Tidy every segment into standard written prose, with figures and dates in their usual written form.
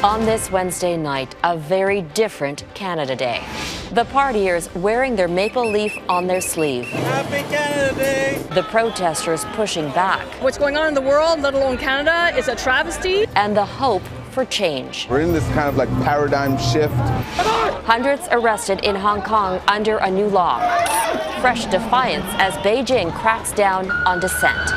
On this Wednesday night, a very different Canada Day. The partiers wearing their maple leaf on their sleeve. Happy Canada Day! The protesters pushing back. What's going on in the world, let alone Canada, is a travesty. And the hope for change. We're in this kind of like paradigm shift. Hundreds arrested in Hong Kong under a new law. Fresh defiance as Beijing cracks down on dissent.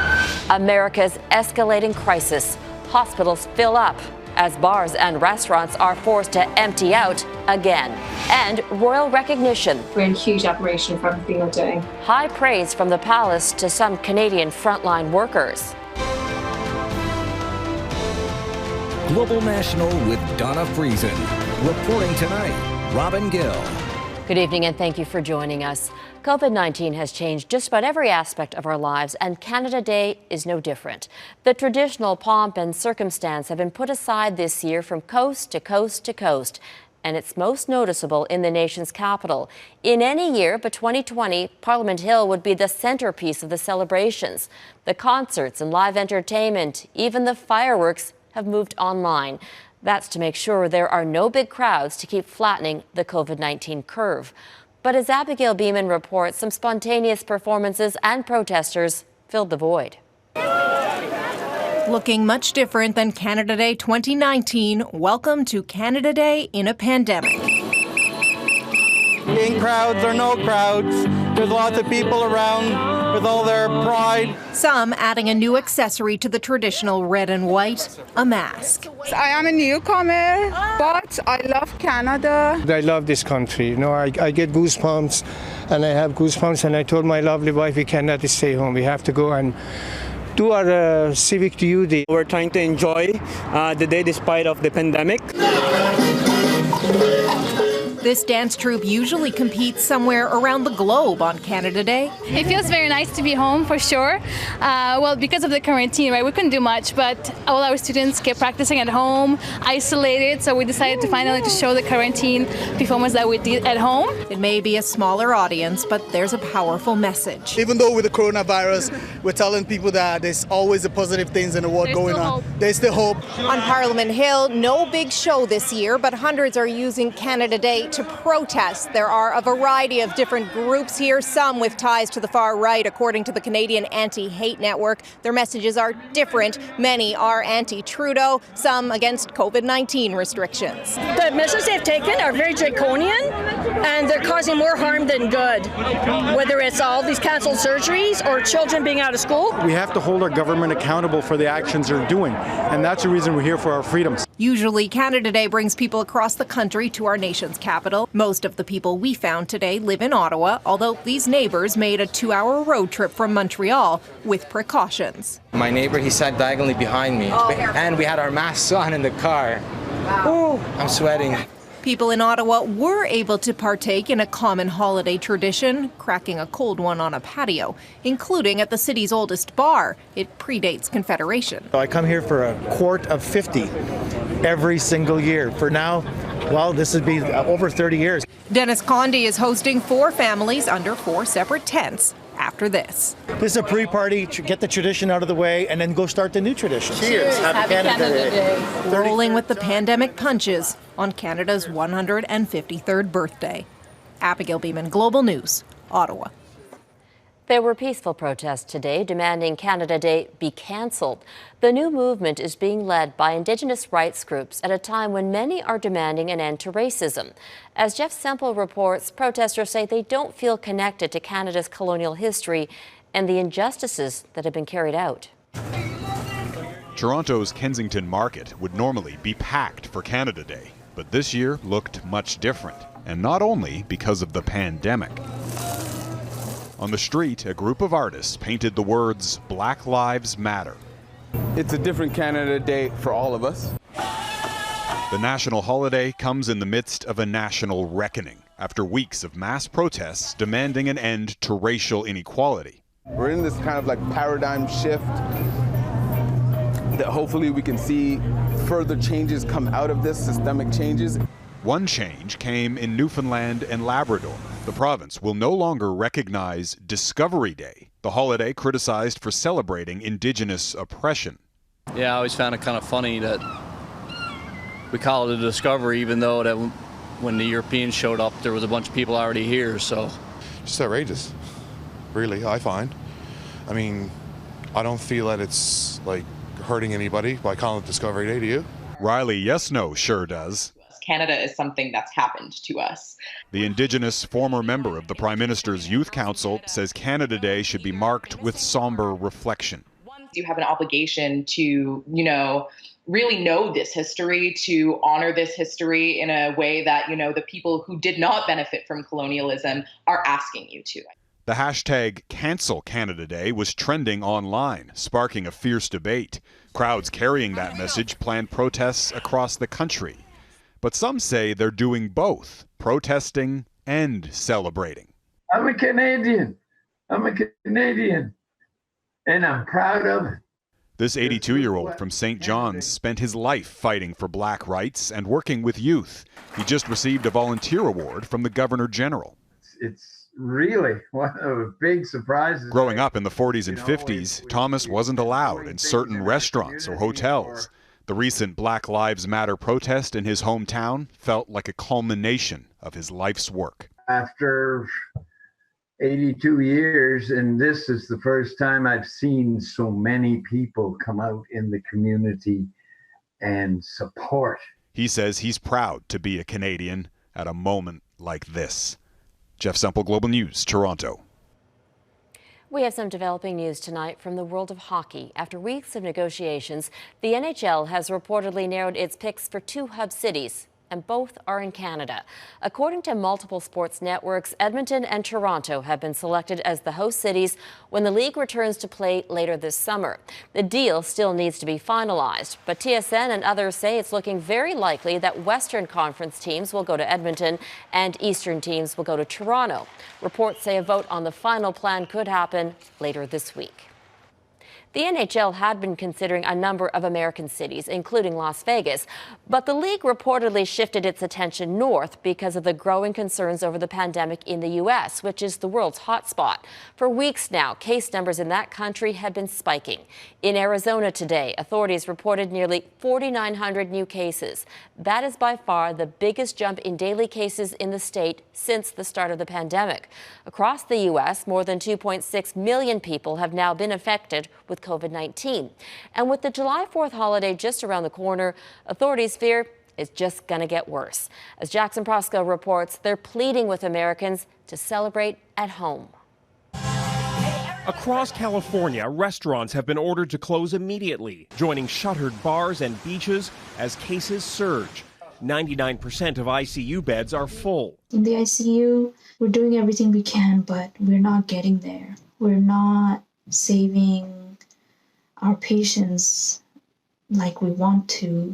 America's escalating crisis. Hospitals fill up as bars and restaurants are forced to empty out again. And royal recognition. We're in huge admiration for everything you're doing. High praise from the palace to some Canadian frontline workers. Global National with Donna Friesen. Reporting tonight, Robin Gill. Good evening and thank you for joining us. COVID-19 has changed just about every aspect of our lives, and Canada Day is no different. The traditional pomp and circumstance have been put aside this year from coast to coast to coast, and it's most noticeable in the nation's capital. In any year but 2020, Parliament Hill would be the centerpiece of the celebrations. The concerts and live entertainment, even the fireworks, have moved online. That's to make sure there are no big crowds to keep flattening the COVID-19 curve. But as Abigail Bimman reports, some spontaneous performances and protesters filled the void. Looking much different than Canada Day 2019, welcome to Canada Day in a pandemic. In crowds or no crowds, there's lots of people around with all their pride. Some adding a new accessory to the traditional red and white, a mask. I am a newcomer, but I love Canada. I love this country. You know, I get goosebumps, and I have goosebumps, and I told my lovely wife we cannot stay home. We have to go and do our civic duty. We're trying to enjoy the day despite of the pandemic. This dance troupe usually competes somewhere around the globe on Canada Day. It feels very nice to be home for sure. Well, because of the quarantine, right, we couldn't do much, but all our students kept practicing at home, isolated, so we decided to finally to show the quarantine performance that we did at home. It may be a smaller audience, but there's a powerful message. Even though with the coronavirus, we're telling people that there's always the positive things in the world going on. There's still hope. On Parliament Hill, no big show this year, but hundreds are using Canada Day to protest. There are a variety of different groups here, some with ties to the far right, according to the Canadian Anti-Hate Network. Their messages are different. Many are anti-Trudeau, some against COVID-19 restrictions. The measures they've taken are very draconian, and they're causing more harm than good, whether it's all these canceled surgeries or children being out of school. We have to hold our government accountable for the actions they're doing, and that's the reason we're here, for our freedoms. Usually, Canada Day brings people across the country to our nation's capital. Most of the people we found today live in Ottawa, although these neighbors made a 2-hour road trip from Montreal with precautions. My neighbor, he sat diagonally behind me, and we had our masks on in the car. Wow. Ooh, I'm sweating. People in Ottawa were able to partake in a common holiday tradition, cracking a cold one on a patio, including at the city's oldest bar. It predates Confederation. I come here for a quart of 50 every single year. For now, well, this would be over 30 years. Dennis Conde is hosting 4 families under 4 separate tents after this. This is a pre-party, get the tradition out of the way, and then go start the new tradition. Cheers. Happy Canada Day. Rolling with the pandemic punches on Canada's 153rd birthday. Abigail Bimman, Global News, Ottawa. There were peaceful protests today demanding Canada Day be cancelled. The new movement is being led by Indigenous rights groups at a time when many are demanding an end to racism. As Jeff Semple reports, protesters say they don't feel connected to Canada's colonial history and the injustices that have been carried out. Toronto's Kensington Market would normally be packed for Canada Day, but this year looked much different, and not only because of the pandemic. On the street, a group of artists painted the words, "Black Lives Matter." It's a different Canada Day for all of us. The national holiday comes in the midst of a national reckoning after weeks of mass protests demanding an end to racial inequality. We're in this kind of like paradigm shift that hopefully we can see further changes come out of this, systemic changes. One change came in Newfoundland and Labrador. The province will no longer recognize Discovery Day, the holiday criticized for celebrating Indigenous oppression. Yeah, I always found it kind of funny that we call it a discovery, even though that when the Europeans showed up, there was a bunch of people already here. So, just outrageous, really. I find. I mean, I don't feel that it's like hurting anybody by calling it Discovery Day. Do you? Riley Yesno sure does. Canada is something that's happened to us. The Indigenous former member of the Prime Minister's Youth Council says Canada Day should be marked with somber reflection. You have an obligation to, really know this history, to honor this history in a way that, the people who did not benefit from colonialism are asking you to. The hashtag Cancel Canada Day was trending online, sparking a fierce debate. Crowds carrying that message planned protests across the country. But some say they're doing both, protesting and celebrating. I'm a Canadian. And I'm proud of it. This 82-year-old from St. John's spent his life fighting for black rights and working with youth. He just received a volunteer award from the Governor General. It's really one of the big surprises. Growing up in the 40s and 50s, Thomas wasn't allowed in certain restaurants or hotels. The recent Black Lives Matter protest in his hometown felt like a culmination of his life's work. After 82 years, and this is the first time I've seen so many people come out in the community and support. He says he's proud to be a Canadian at a moment like this. Jeff Semple, Global News, Toronto. We have some developing news tonight from the world of hockey. After weeks of negotiations, the NHL has reportedly narrowed its picks for 2 hub cities, and both are in Canada. According to multiple sports networks, Edmonton and Toronto have been selected as the host cities when the league returns to play later this summer. The deal still needs to be finalized, but TSN and others say it's looking very likely that Western Conference teams will go to Edmonton and Eastern teams will go to Toronto. Reports say a vote on the final plan could happen later this week. The NHL had been considering a number of American cities, including Las Vegas, but the league reportedly shifted its attention north because of the growing concerns over the pandemic in the U.S., which is the world's hotspot. For weeks now, case numbers in that country have been spiking. In Arizona today, authorities reported nearly 4,900 new cases. That is by far the biggest jump in daily cases in the state since the start of the pandemic. Across the U.S., more than 2.6 million people have now been affected with COVID-19. And with the July 4th holiday just around the corner, authorities fear it's just going to get worse. As Jackson Proskow reports, they're pleading with Americans to celebrate at home. Across California, restaurants have been ordered to close immediately, joining shuttered bars and beaches as cases surge. 99% of ICU beds are full. In the ICU, we're doing everything we can, but we're not getting there. We're not saving our patients like we want to.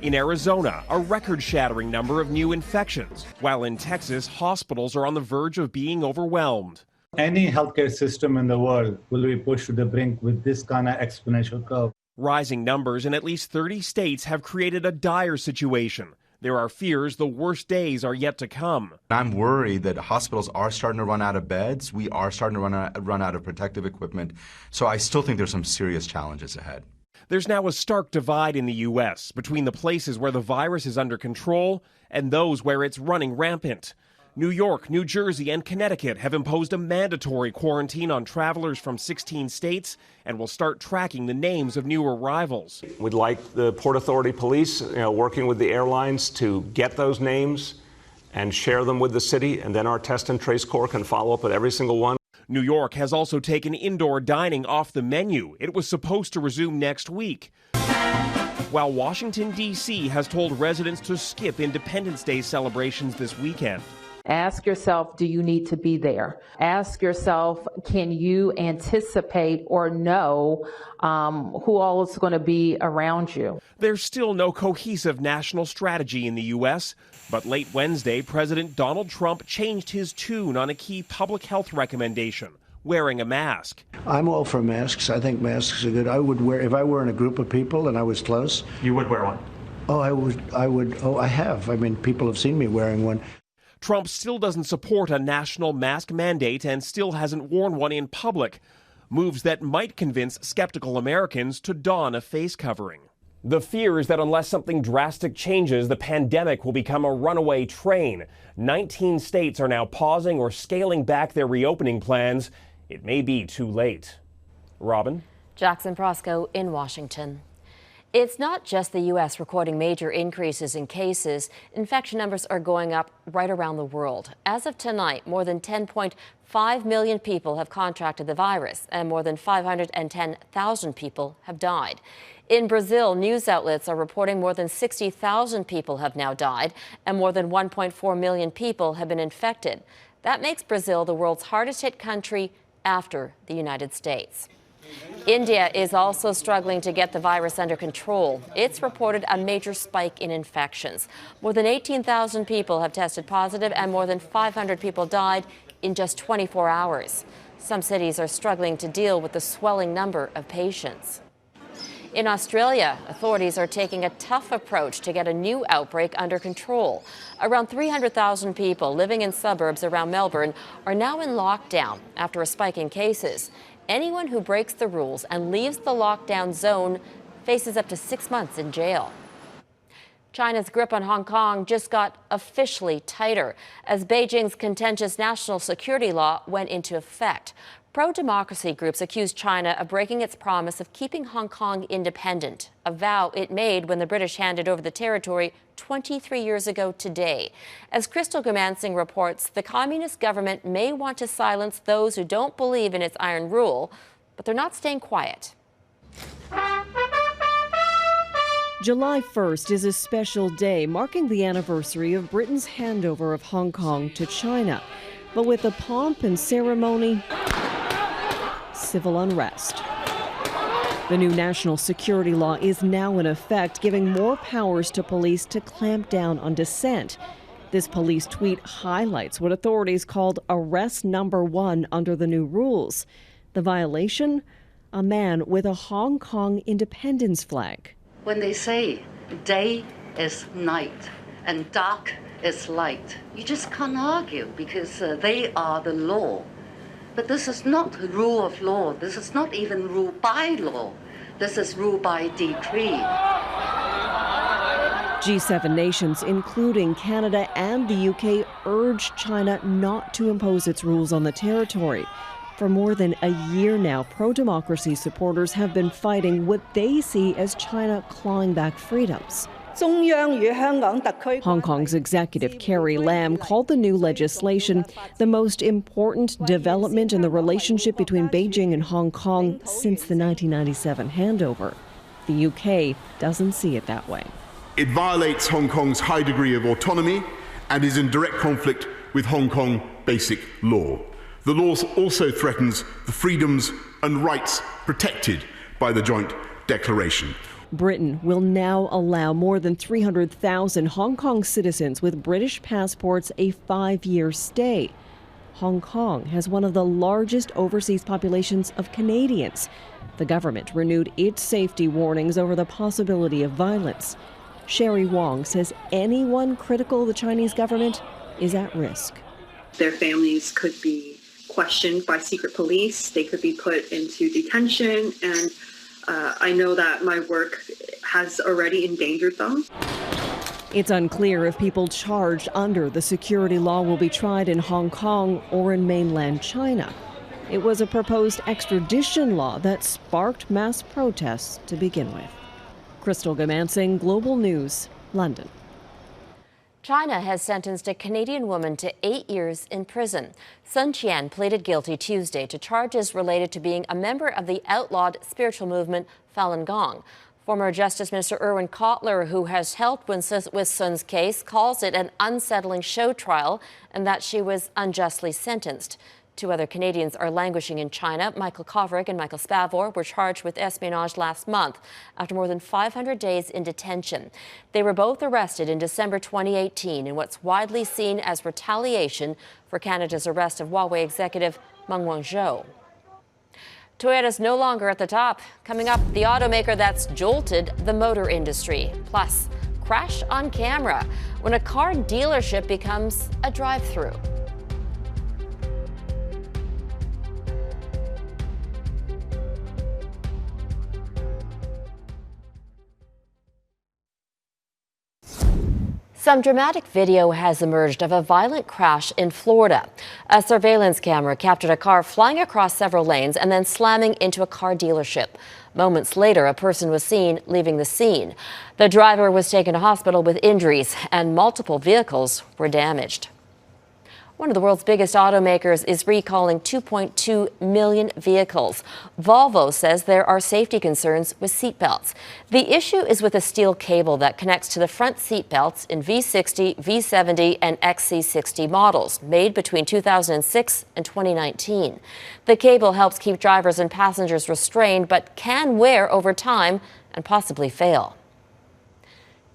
In Arizona, a record-shattering number of new infections, while in Texas, hospitals are on the verge of being overwhelmed. Any healthcare system in the world will be pushed to the brink with this kind of exponential curve. Rising numbers in at least 30 states have created a dire situation. There are fears the worst days are yet to come. I'm worried that hospitals are starting to run out of beds. We are starting to run out of protective equipment. So I still think there's some serious challenges ahead. There's now a stark divide in the U.S. between the places where the virus is under control and those where it's running rampant. New York, New Jersey, and Connecticut have imposed a mandatory quarantine on travelers from 16 states and will start tracking the names of new arrivals. We'd like the Port Authority police, working with the airlines to get those names and share them with the city, and then our test and trace corps can follow up with every single one. New York has also taken indoor dining off the menu. It was supposed to resume next week. While Washington, D.C. has told residents to skip Independence Day celebrations this weekend. Ask yourself, do you need to be there? Ask yourself, can you anticipate or know who all is going to be around you? There's still no cohesive national strategy in the U.S., but late Wednesday, President Donald Trump changed his tune on a key public health recommendation, wearing a mask. I'm all for masks. I think masks are good. I would wear, if I were in a group of people and I was close. You would wear one? Oh, I would. Oh, I have. I mean, people have seen me wearing one. Trump still doesn't support a national mask mandate and still hasn't worn one in public, moves that might convince skeptical Americans to don a face covering. The fear is that unless something drastic changes, the pandemic will become a runaway train. 19 states are now pausing or scaling back their reopening plans. It may be too late. Robin? Jackson Proskow in Washington. It's not just the U.S. recording major increases in cases. Infection numbers are going up right around the world. As of tonight, more than 10.5 million people have contracted the virus, and more than 510,000 people have died. In Brazil, news outlets are reporting more than 60,000 people have now died, and more than 1.4 million people have been infected. That makes Brazil the world's hardest hit country after the United States. India is also struggling to get the virus under control. It's reported a major spike in infections. More than 18,000 people have tested positive and more than 500 people died in just 24 hours. Some cities are struggling to deal with the swelling number of patients. In Australia, authorities are taking a tough approach to get a new outbreak under control. Around 300,000 people living in suburbs around Melbourne are now in lockdown after a spike in cases. Anyone who breaks the rules and leaves the lockdown zone faces up to 6 months in jail. China's grip on Hong Kong just got officially tighter as Beijing's contentious national security law went into effect. Pro-democracy groups accuse China of breaking its promise of keeping Hong Kong independent, a vow it made when the British handed over the territory 23 years ago today. As Crystal Gamansing reports, the communist government may want to silence those who don't believe in its iron rule, but they're not staying quiet. July 1st is a special day marking the anniversary of Britain's handover of Hong Kong to China. But with the pomp and ceremony, civil unrest. The new national security law is now in effect, giving more powers to police to clamp down on dissent. This police tweet highlights what authorities called arrest number 1 under the new rules. The violation? A man with a Hong Kong independence flag. When they say day is night and dark is light, you just can't argue because they are the law. But this is not rule of law. This is not even rule by law. This is rule by decree. G7 nations, including Canada and the UK, urged China not to impose its rules on the territory. For more than a year now, pro-democracy supporters have been fighting what they see as China clawing back freedoms. Hong Kong's executive Carrie Lam called the new legislation the most important development in the relationship between Beijing and Hong Kong since the 1997 handover. The UK doesn't see it that way. It violates Hong Kong's high degree of autonomy and is in direct conflict with Hong Kong basic law. The law also threatens the freedoms and rights protected by the joint declaration. Britain will now allow more than 300,000 Hong Kong citizens with British passports a 5-year stay. Hong Kong has one of the largest overseas populations of Canadians. The government renewed its safety warnings over the possibility of violence. Sherry Wong says anyone critical of the Chinese government is at risk. Their families could be questioned by secret police. They could be put into detention, and I know that my work has already endangered them. It's unclear if people charged under the security law will be tried in Hong Kong or in mainland China. It was a proposed extradition law that sparked mass protests to begin with. Crystal Gamansing, Global News, London. China has sentenced a Canadian woman to 8 years in prison. Sun Qian pleaded guilty Tuesday to charges related to being a member of the outlawed spiritual movement Falun Gong. Former Justice Minister Irwin Cotler, who has helped with Sun's case, calls it an unsettling show trial and that she was unjustly sentenced. 2 other Canadians are languishing in China. Michael Kovrig and Michael Spavor were charged with espionage last month after more than 500 days in detention. They were both arrested in December 2018 in what's widely seen as retaliation for Canada's arrest of Huawei executive Meng Wanzhou. Toyota's no longer at the top. Coming up, the automaker that's jolted the motor industry. Plus, crash on camera when a car dealership becomes a drive-through. Some dramatic video has emerged of a violent crash in Florida. A surveillance camera captured a car flying across several lanes and then slamming into a car dealership. Moments later, a person was seen leaving the scene. The driver was taken to hospital with injuries, and multiple vehicles were damaged. One of the world's biggest automakers is recalling 2.2 million vehicles. Volvo says there are safety concerns with seatbelts. The issue is with a steel cable that connects to the front seatbelts in V60, V70, and XC60 models, made between 2006 and 2019. The cable helps keep drivers and passengers restrained, but can wear over time and possibly fail.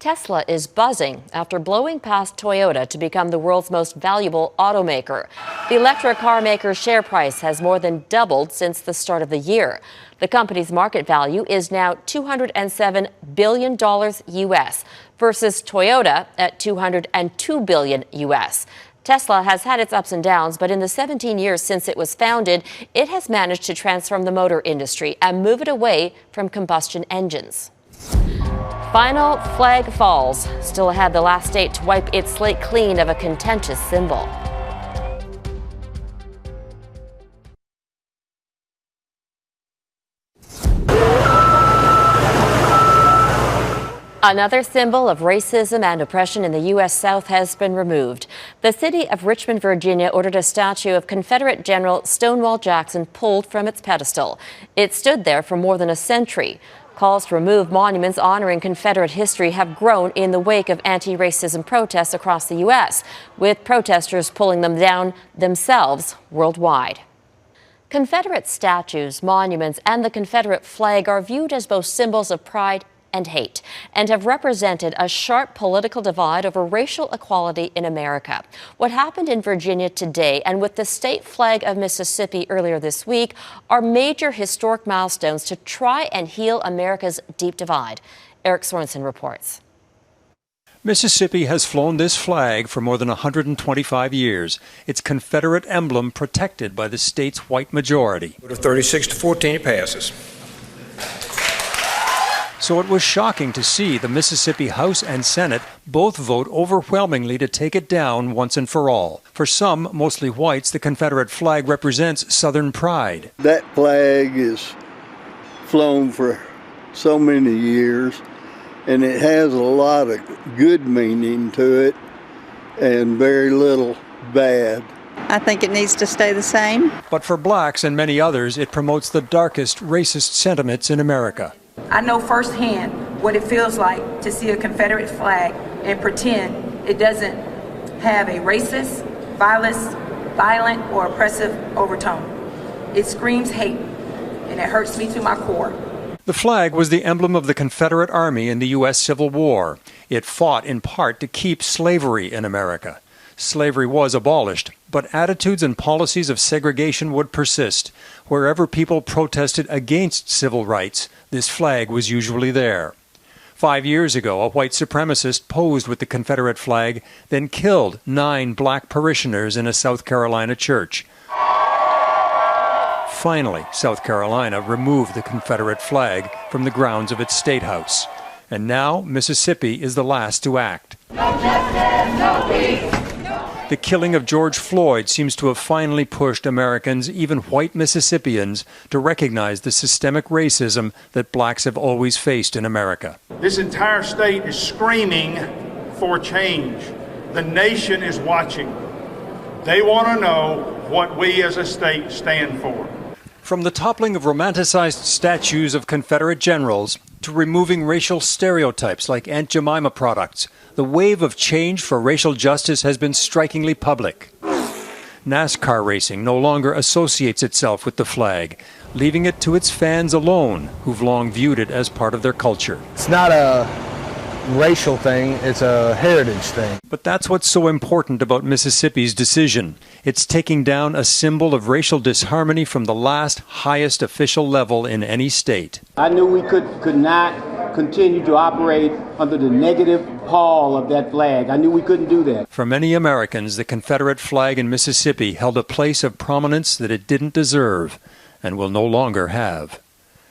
Tesla is buzzing after blowing past Toyota to become the world's most valuable automaker. The electric car maker's share price has more than doubled since the start of the year. The company's market value is now $207 billion US versus Toyota at $202 billion US. Tesla has had its ups and downs, but in the 17 years since it was founded, it has managed to transform the motor industry and move it away from combustion engines. Final flag falls. Still ahead, the last state to wipe its slate clean of a contentious symbol. Another symbol of racism and oppression in the U.S. South has been removed. The city of Richmond, Virginia, ordered a statue of Confederate General Stonewall Jackson pulled from its pedestal. It stood there for more than a century. Calls to remove monuments honoring Confederate history have grown in the wake of anti-racism protests across the U.S., with protesters pulling them down themselves worldwide. Confederate statues, monuments, and the Confederate flag are viewed as both symbols of pride and hate, and have represented a sharp political divide over racial equality in America. What happened in Virginia today and with the state flag of Mississippi earlier this week are major historic milestones to try and heal America's deep divide. Eric Sorensen reports. Mississippi has flown this flag for more than 125 years, its Confederate emblem protected by the state's white majority. 36-14 it passes. So it was shocking to see the Mississippi House and Senate both vote overwhelmingly to take it down once and for all. For some, mostly whites, the Confederate flag represents Southern pride. That flag is flown for so many years, and it has a lot of good meaning to it and very little bad. I think it needs to stay the same. But for blacks and many others, it promotes the darkest racist sentiments in America. I know firsthand what it feels like to see a Confederate flag and pretend it doesn't have a racist, violent, or oppressive overtone. It screams hate, and it hurts me to my core. The flag was the emblem of the Confederate Army in the U.S. Civil War. It fought in part to keep slavery in America. Slavery was abolished, but attitudes and policies of segregation would persist. Wherever people protested against civil rights, this flag was usually there. 5 years ago, a white supremacist posed with the Confederate flag, then killed 9 black parishioners in a South Carolina church. Finally, South Carolina removed the Confederate flag from the grounds of its state house. And now Mississippi is the last to act. No justice, no peace. The killing of George Floyd seems to have finally pushed Americans, even white Mississippians, to recognize the systemic racism that blacks have always faced in America. This entire state is screaming for change. The nation is watching. They want to know what we as a state stand for. From the toppling of romanticized statues of Confederate generals to removing racial stereotypes like Aunt Jemima products, the wave of change for racial justice has been strikingly public. NASCAR racing no longer associates itself with the flag, leaving it to its fans alone, who've long viewed it as part of their culture. It's not a racial thing, it's a heritage thing. But that's what's so important about Mississippi's decision. It's taking down a symbol of racial disharmony from the last highest official level in any state. I knew we could not continue to operate under the negative pall of that flag. I knew we couldn't do that. For many Americans, the Confederate flag in Mississippi held a place of prominence that it didn't deserve and will no longer have.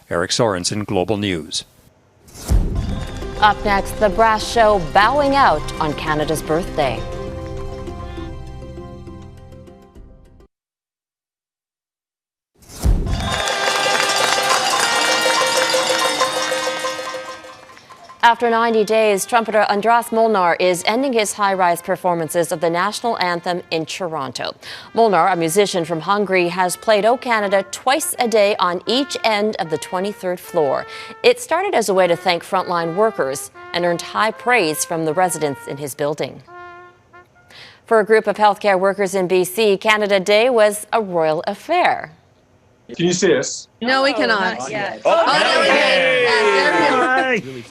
Eric Sorensen, Global News. Up next, the brass show bowing out on Canada's birthday. After 90 days, trumpeter Andras Molnar is ending his high-rise performances of the national anthem in Toronto. Molnar, a musician from Hungary, has played O Canada twice a day on each end of the 23rd floor. It started as a way to thank frontline workers and earned high praise from the residents in his building. For a group of healthcare workers in BC, Canada Day was a royal affair. Can you see us? No, we cannot.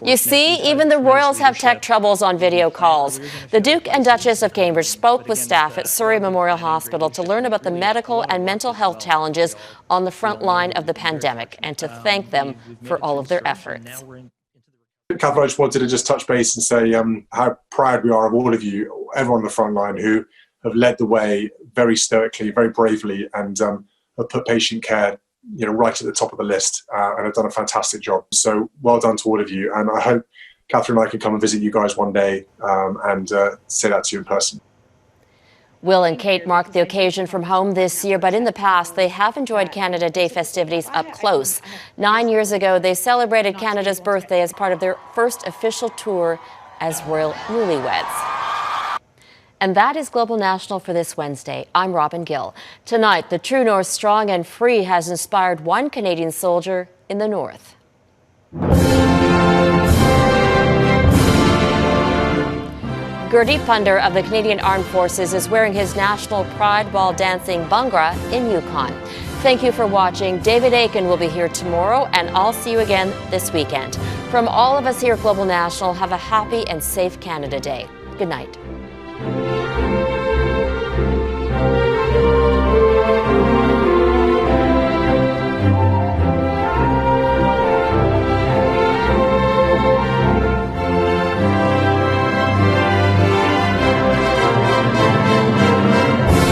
You see, even the royals have tech troubles on video calls. The Duke and Duchess of Cambridge spoke with staff at Surrey Memorial Hospital to learn about the medical and mental health challenges on the front line of the pandemic and to thank them for all of their efforts. Catherine, I just wanted to just touch base and say how proud we are of all of you, everyone on the front line who have led the way very stoically, very bravely, and have put patient care, right at the top of the list, and have done a fantastic job. So well done to all of you, and I hope Catherine and I can come and visit you guys one day and say that to you in person. Will and Kate marked the occasion from home this year, but in the past they have enjoyed Canada Day festivities up close. 9 years ago, they celebrated Canada's birthday as part of their first official tour as royal newlyweds. And that is Global National for this Wednesday. I'm Robin Gill. Tonight, the True North Strong and Free has inspired one Canadian soldier in the North. Gurdeep Punder of the Canadian Armed Forces is wearing his national pride while dancing Bhangra in Yukon. Thank you for watching. David Aiken will be here tomorrow, and I'll see you again this weekend. From all of us here at Global National, have a happy and safe Canada Day. Good night.